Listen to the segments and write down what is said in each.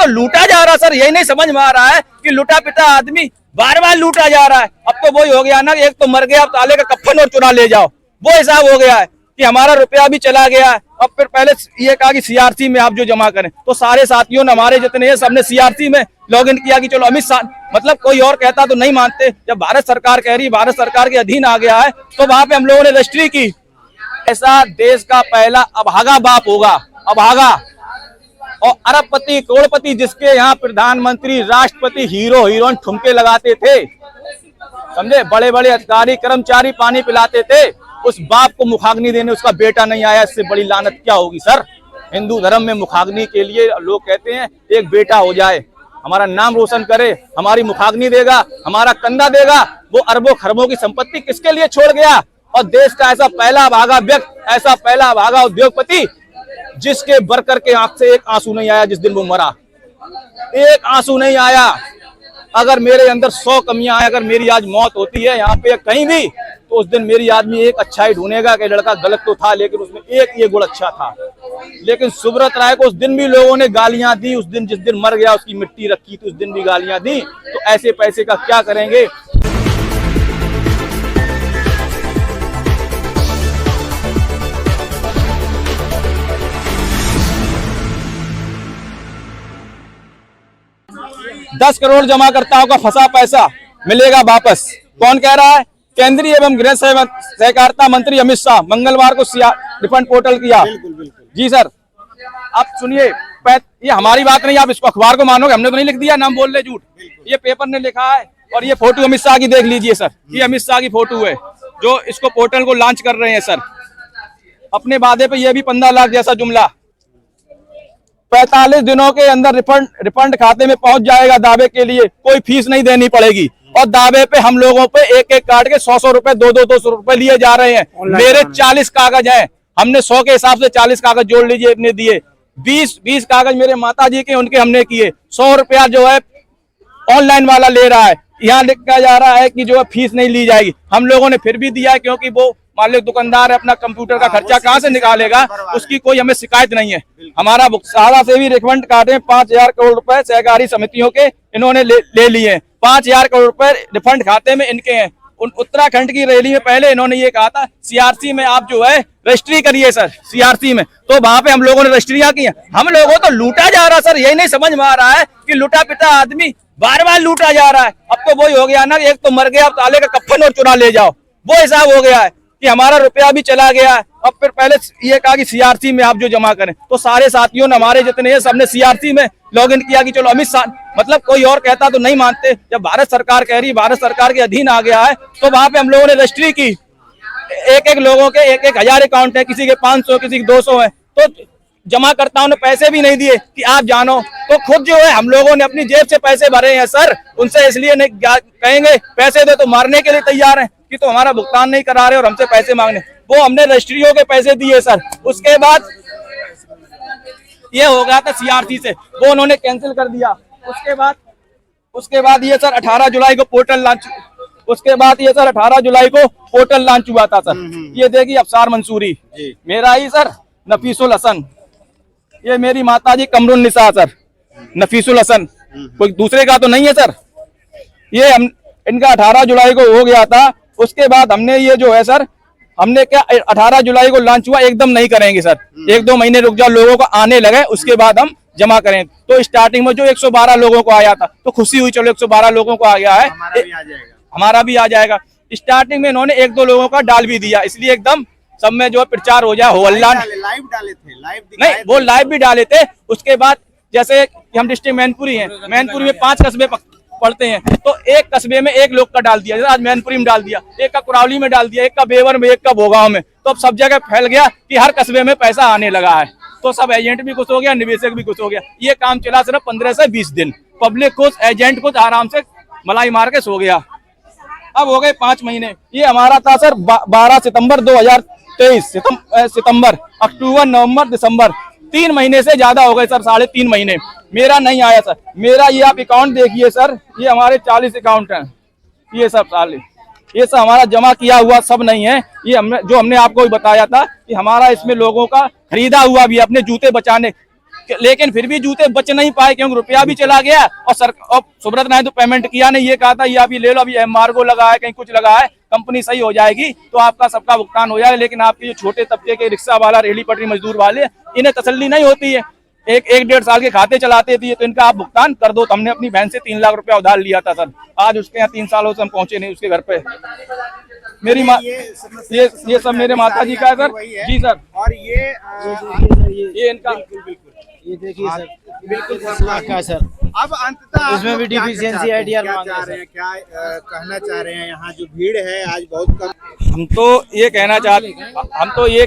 तो लूटा जा रहा है सर, यही नहीं समझ में आ रहा है कि लूटा पिटा आदमी बार बार लूटा जा रहा है। अब तो वही हो गया ना, एक तो मर गया, अब ताले का कफन और चुरा ले जाओ, वो हिसाब हो गया है कि हमारा रुपया भी चला गया है। अब फिर पहले ये कहा कि सीआरसी में आप जो जमा करें, तो सारे साथियों ने हमारे जितने हैं सबने सीआरसी में लॉगिन किया कि चलो अमित शाह, मतलब कोई और कहता तो नहीं मानते। जब भारत सरकार कह रही, भारत सरकार के अधीन आ गया है, तो वहां पे हम लोगों ने रजिस्ट्री की। ऐसा देश का पहला अभागा बाप होगा, अभागा। और अरबपति करोड़पति जिसके यहाँ प्रधानमंत्री राष्ट्रपति हीरो हीरोइन ठुमके लगाते थे, समझे, बड़े बड़े अधिकारी कर्मचारी पानी पिलाते थे, उस बाप को मुखाग्नि देने उसका बेटा नहीं आया, इससे बड़ी लानत क्या होगी सर। हिंदू धर्म में मुखाग्नि के लिए लोग कहते हैं एक बेटा हो जाए, हमारा नाम रोशन करे, हमारी मुखाग्नि देगा, हमारा कंधा देगा। वो अरबों खरबों की संपत्ति किसके लिए छोड़ गया। और देश का ऐसा पहला भागा व्यक्ति, ऐसा पहला भागा उद्योगपति जिसके वर्कर के आंख से एक आंसू नहीं आया जिस दिन वो मरा, एक आंसू नहीं आया। अगर मेरे अंदर 100 कमियां हैं, अगर मेरी आज मौत होती है यहाँ पे कहीं भी, तो उस दिन मेरी आदमी एक अच्छाई ढूंढेगा कि लड़का गलत तो था लेकिन उसमें एक ये गुण अच्छा था। लेकिन सुब्रत राय को उस दिन भी लोगों ने गालियां दी, उस दिन जिस दिन मर गया उसकी मिट्टी रखी थी उस दिन भी गालियां दी। तो ऐसे पैसे का क्या करेंगे। $10 करोड़ जमाकर्ताओं का फंसा पैसा मिलेगा वापस, कौन कह रहा है। केंद्रीय एवं गृह सहकारिता मंत्री अमित शाह मंगलवार को रिफंड पोर्टल किया। जी सर, आप सुनिए, ये हमारी बात नहीं, आप इसको अखबार को मानोगे, हमने तो नहीं लिख दिया, नाम बोल रहे झूठ, ये पेपर ने लिखा है। और ये फोटो अमित शाह की देख लीजिए सर, ये अमित शाह की फोटो है जो इसको पोर्टल को लॉन्च कर रहे हैं सर। अपने वादे पे ये भी 15 लाख जैसा जुमला। 45 दिनों के अंदर रिफंड खाते में पहुंच जाएगा। दावे के लिए कोई फीस नहीं देनी पड़ेगी। और दावे पे हम लोगों पे एक एक काट के 100 रुपए 200 रुपए लिए जा रहे हैं। मेरे 40 कागज हैं, हमने 100 के हिसाब से 40 कागज जोड़ लीजिए, इतने दिए। 20 कागज मेरे माता जी के, उनके हमने किए। 100 रुपया जो है ऑनलाइन वाला ले रहा है, यहाँ लिखा जा रहा है कि जो है फीस नहीं ली जाएगी। हम लोगों ने फिर भी दिया है क्योंकि वो मालिक दुकानदार है, अपना कंप्यूटर का खर्चा कहाँ से निकालेगा, उसकी कोई हमें शिकायत नहीं है। हमारा सारा से भी रिफंड काटे 5000 करोड़ रुपए सहकारी समितियों के इन्होंने ले लिए। 5000 करोड़ रुपए रिफंड खाते में इनके हैं। उत्तराखंड की रैली में पहले इन्होंने ये कहा था सीआरसी में आप जो है रजिस्ट्री करिए सर, सीआरसी में, तो वहां पे हम लोगों ने रजिस्ट्रियां की हैं। हम लोगों तो लूटा जा रहा सर, यही नहीं समझ में आ रहा है कि लूटा पिटा आदमी बार बार लूटा जा रहा है। अब तो वही हो गया ना, एक तो मर गया, अब ताले का कफन और चुरा ले जाओ, वो हिसाब हो गया है कि हमारा रुपया भी चला गया है। अब फिर पहले ये कहा कि सीआरसी में आप जो जमा करें, तो सारे साथियों ने हमारे जितने हैं सबने सीआरसी में लॉगिन किया कि चलो अमित शाह, मतलब कोई और कहता तो नहीं मानते। जब भारत सरकार कह रही, भारत सरकार के अधीन आ गया है, तो वहां पे हम लोगों ने रजिस्ट्री की। एक लोगों के 1000 अकाउंट है, किसी के 500, किसी के 200 है। तो जमाकर्ताओं ने पैसे भी नहीं दिए कि आप जानो, तो खुद जो है हम लोगों ने अपनी जेब से पैसे भरे हैं सर। उनसे इसलिए नहीं कहेंगे पैसे दे, तो मारने के लिए तैयार हैं कि तो हमारा भुगतान नहीं करा रहे और हमसे पैसे मांगने। वो हमने रजिस्ट्रियों के पैसे दिए सर। उसके बाद ये हो गया था सीआरसी से, वो उन्होंने कैंसिल कर दिया। उसके बाद ये सर 18 जुलाई को पोर्टल लॉन्च, उसके बाद ये सर 18 जुलाई को पोर्टल लॉन्च हुआ था सर। ये देखिए अफसार मंसूरी, मेरा ही सर नफीसुल हसन, ये मेरी माताजी कमरुन निसा सर, नफीसुल हसन, कोई दूसरे का तो नहीं है सर। ये हम इनका 18 जुलाई को हो गया था। उसके बाद हमने ये जो है सर, हमने क्या 18 जुलाई को लॉन्च हुआ, एकदम नहीं करेंगे सर, 1-2 महीने रुक जाओ, लोगों को आने लगे, उसके बाद हम जमा करें। तो स्टार्टिंग में जो 112 लोगों को आया था तो खुशी हुई, चलो 112 लोगों को आ गया है, हमारा भी आ जाएगा। स्टार्टिंग में इन्होंने 1-2 लोगों का डाल भी दिया, इसलिए एकदम सब में जो है प्रचार हो जाए, हो अल्लाह। लाइव डाले थे, नहीं वो लाइव भी डाले थे। उसके बाद जैसे कि हम डिस्ट्रिक्ट मैनपुरी हैं, मैनपुरी में 5 कस्बे पड़ते हैं, तो एक कस्बे में 1 लोग का डाल दिया, जैसे आज मैनपुरी में डाल दिया, एक का कुरावली में डाल दिया, एक का बेवर में, एक का भोगांव में। तो अब सब जगह फैल गया कि हर कस्बे में पैसा आने लगा है। तो सब एजेंट भी खुश हो गया, निवेशक भी खुश हो गया। ये काम चला सिर्फ 15 से 20 दिन, पब्लिक खुश, एजेंट खुश, आराम से मलाई मार के सो गया। अब हो गए 5 महीने। ये हमारा था सर 12 सितंबर 2023, सितंबर, अक्टूबर, नवंबर, दिसंबर, 3 महीने से ज्यादा हो गए सर, 3.5 महीने। मेरा नहीं आया सर। मेरा ये आप अकाउंट देखिए सर, ये हमारे 40 अकाउंट हैं, ये सब साले, ये सब हमारा जमा किया हुआ सब नहीं है। ये हमने आपको बताया था कि हमारा इसमें लोगों का खरीदा हुआ भी, अपने जूते बचाने, लेकिन फिर भी जूते बच नहीं पाए क्योंकि रुपया भी चला गया और सुब्रत ने तो पेमेंट किया नहीं। ये कहा था ये अभी ले लो, अभी एम्बार्गो लगा है, कहीं कुछ लगा है, कंपनी सही हो जाएगी तो आपका सबका भुगतान हो जाएगा। लेकिन आपके जो छोटे तबके के रिक्शा वाला, रेहड़ी पटरी मजदूर वाले, इन्हें तसल्ली नहीं होती है। एक 1.5 साल के खाते चलाते थे, तो इनका आप भुगतान कर दो। तो हमने अपनी बहन से 3 लाख रुपया उधार लिया था सर। आज उसके यहाँ 3 सालों से हम पहुंचे नहीं उसके घर पे। मेरी माँ, ये सब मेरे माता जी का है सर। जी सर। और ये इनका, ये देखिए सर, बिल्कुल 10 लाख का सर। अब अंततः इसमें भी डिफिशियंसी आईडीआर मांग रहे हैं, क्या कहना चाह रहे हैं? यहाँ जो भीड़ है आज बहुत कम। हम तो ये कह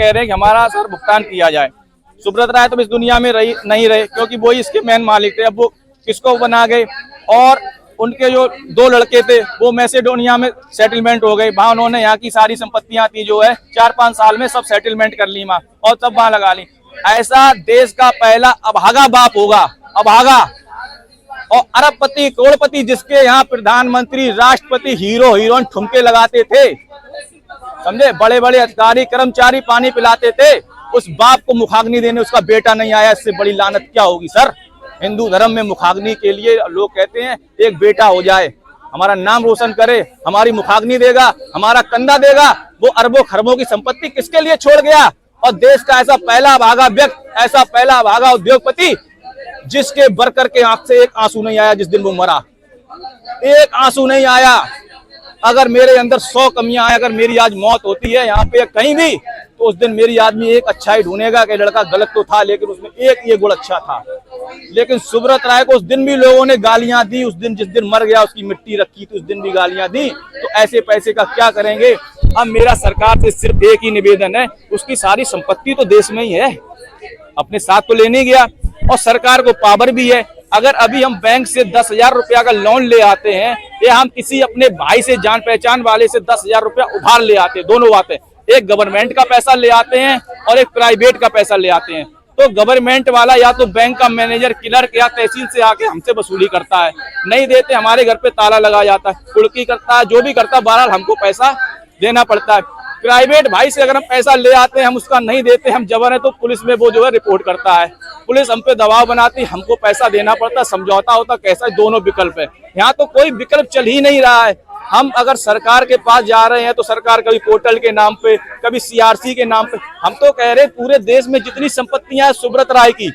रहे हैं कि हमारा सर भुगतान किया जाए। सुब्रत राय तो इस दुनिया में नहीं रहे क्योंकि वो ही इसके मेन मालिक थे। अब वो किसको बना गए, और उनके जो 2 लड़के थे वो मैसेडोनिया में सेटलमेंट हो गए। वहाँ उन्होंने यहाँ की सारी संपत्तियां थी जो है 4-5 साल में सब सेटलमेंट कर ली वहाँ, और सब वहाँ लगा ली। ऐसा देश का पहला अभागा बाप होगा, अभागा। और अरबपति करोड़पति जिसके यहाँ प्रधानमंत्री, राष्ट्रपति, हीरो हीरोइन ठुमके लगाते थे, समझे, बड़े बड़े अधिकारी कर्मचारी पानी पिलाते थे, उस बाप को मुखाग्नि देने उसका बेटा नहीं आया। इससे बड़ी लानत क्या होगी सर? हिंदू धर्म में मुखाग्नि के लिए लोग कहते हैं एक बेटा हो जाए, हमारा नाम रोशन करे, हमारी मुखाग्नि देगा, हमारा कंधा देगा। वो अरबों खरबों की संपत्ति किसके लिए छोड़ गया? और देश का ऐसा पहला भागा व्यक्ति, ऐसा पहला भागा उद्योगपति जिसके वर्कर के आंख से एक आंसू नहीं आया जिस दिन वो मरा, एक आंसू नहीं आया। अगर मेरे अंदर 100 कमियां हैं, अगर मेरी आज मौत होती है यहाँ पे कहीं भी, तो उस दिन मेरी आदमी एक अच्छाई ढूंढेगा कि लड़का गलत तो था लेकिन उसमें एक ये गुण अच्छा था। लेकिन सुब्रत राय को उस दिन भी लोगों ने गालियां दी, उस दिन जिस दिन मर गया उसकी मिट्टी रखी थी उस दिन भी गालियां दी। तो ऐसे पैसे का क्या करेंगे? अब मेरा सरकार से सिर्फ एक ही निवेदन है, उसकी सारी संपत्ति तो देश में ही है, अपने साथ तो लेने गया, और सरकार को पावर भी है। अगर अभी हम बैंक से 10,000 रुपया का लोन ले आते हैं, या हम किसी अपने भाई से, जान पहचान वाले से 10,000 रुपया उधार ले आते हैं, दोनों बातें, एक गवर्नमेंट का पैसा ले आते हैं और एक प्राइवेट का पैसा ले आते हैं, तो गवर्नमेंट वाला या तो बैंक का मैनेजर, क्लर्क या तहसील से आके हमसे वसूली करता है, नहीं देते हमारे घर पे ताला लगा जाता है, कुड़की करता है, जो भी करता है, बहरहाल हमको पैसा देना पड़ता है। प्राइवेट भाई से अगर हम पैसा ले आते हैं, हम उसका नहीं देते, हम जबर है तो पुलिस में वो जो है रिपोर्ट करता है, पुलिस हम पे दबाव बनाती, हमको पैसा देना पड़ता, समझौता होता, कैसा दोनों विकल्प है। यहाँ तो कोई विकल्प चल ही नहीं रहा है। हम अगर सरकार के पास जा रहे हैं तो सरकार कभी पोर्टल के नाम पे, कभी सीआरसी के नाम पे, हम तो कह रहे हैं पूरे देश में जितनी संपत्तियां हैं सुब्रत राय की,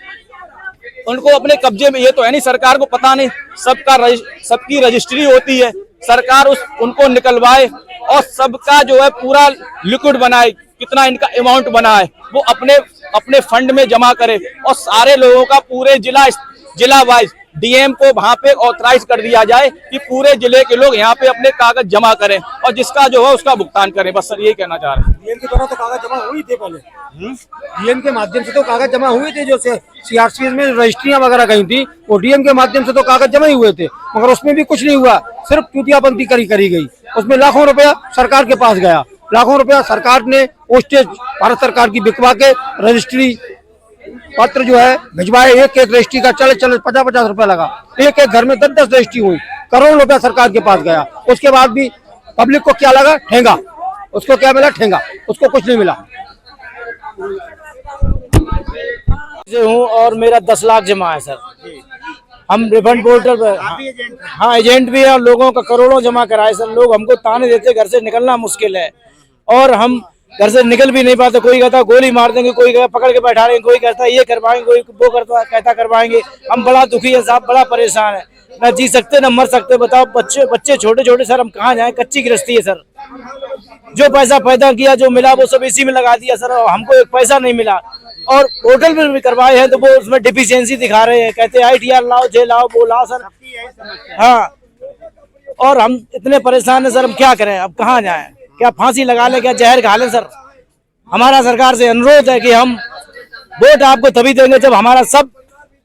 उनको अपने कब्जे में, ये तो है नहीं सरकार को पता नहीं, सबकी रजिस्ट्री होती है, सरकार उनको निकलवाए और सबका जो है पूरा लिक्विड बनाए, कितना इनका अमाउंट बना है वो अपने फंड में जमा करे, और सारे लोगों का पूरे जिला वाइज डीएम को वहां पे ऑथराइज कर दिया जाए कि पूरे जिले के लोग यहाँ पे अपने कागज जमा करें और जिसका जो है उसका भुगतान करें। बस सर यही कहना चाह रहे हैं। डीएम के द्वारा तो कागज जमा हुई थे पहले, डीएम के माध्यम से तो कागज जमा हुए थे, जो सीआरसी में रजिस्ट्रियां वगैरह गई थी वो डीएम के माध्यम से तो कागज जमा ही हुए थे, मगर उसमें भी कुछ नहीं हुआ, सिर्फ चूतियाबंदी करी गई। उसमें लाखों रुपया सरकार के पास गया, लाखों रुपया सरकार ने पोस्टेज भारत सरकार की बिकवा के रजिस्ट्री पत्र जो है भिजवाए, एक रजिस्ट्री का चले 50-50 रुपया लगा, एक घर में 10-10 रजिस्ट्री हुई, करोड़ों रुपया सरकार के पास गया। उसके बाद भी पब्लिक को क्या लगा? ठेंगा। उसको क्या मिला? ठेंगा। उसको कुछ नहीं मिला। हूँ और मेरा 10 लाख जमा है सर। हम रिफंड पोर्टल पर, हाँ एजेंट भी है, और लोगों का करोड़ों जमा कराए सर। लोग हमको ताने देते, घर से निकलना मुश्किल है और हम घर से निकल भी नहीं पाते। कोई कहता गोली मार देंगे, कोई कहता पकड़ के बैठा देंगे, कोई कहता ये करवाएंगे, कोई वो कहता करवाएंगे। हम बड़ा दुखी है साहब, बड़ा परेशान है, न जी सकते न मर सकते। बताओ बच्चे छोटे छोटे सर, हम कहाँ जाएं? कच्ची गृहस्थी है सर। जो पैसा पैदा किया, जो मिला वो सब इसी में लगा दिया सर, और हमको एक पैसा नहीं मिला। और पोर्टल पर भी करवाए हैं तो वो उसमें डिफिशियंसी दिखा रहे हैं, कहते आईटीआर लाओ, जे लाओ, वो लाओ सर। हाँ, और हम इतने परेशान हैं सर, हम क्या करें? अब कहाँ जाएं? क्या फांसी लगा ले, क्या जहर खा ले सर? हमारा सरकार से अनुरोध है कि हम वोट आपको तभी देंगे जब हमारा सब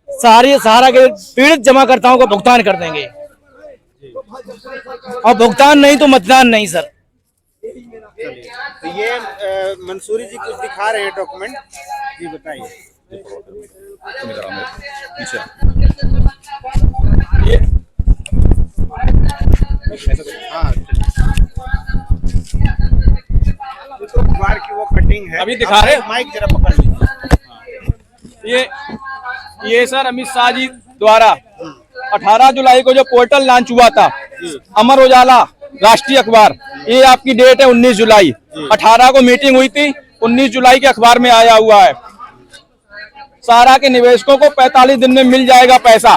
सहारा के पीड़ित जमाकर्ताओं को भुगतान कर देंगे, और भुगतान नहीं तो मतदान नहीं सर। तो ये मंसूरी जी कुछ दिखा रहे हैं डॉक्यूमेंट जी, बताइए। हाँ, बार की वो कटिंग है, अभी दिखा रहे हैं। माइक जरा पकड़ लीजिए। ये ये सर अमित शाह जी द्वारा 18 जुलाई को जो पोर्टल लॉन्च हुआ था, अमर उजाला राष्ट्रीय अखबार, ये आपकी डेट है 19 जुलाई। 18 को मीटिंग हुई थी, 19 जुलाई के अखबार में आया हुआ है। सारा के निवेशकों को 45 दिन में मिल जाएगा पैसा।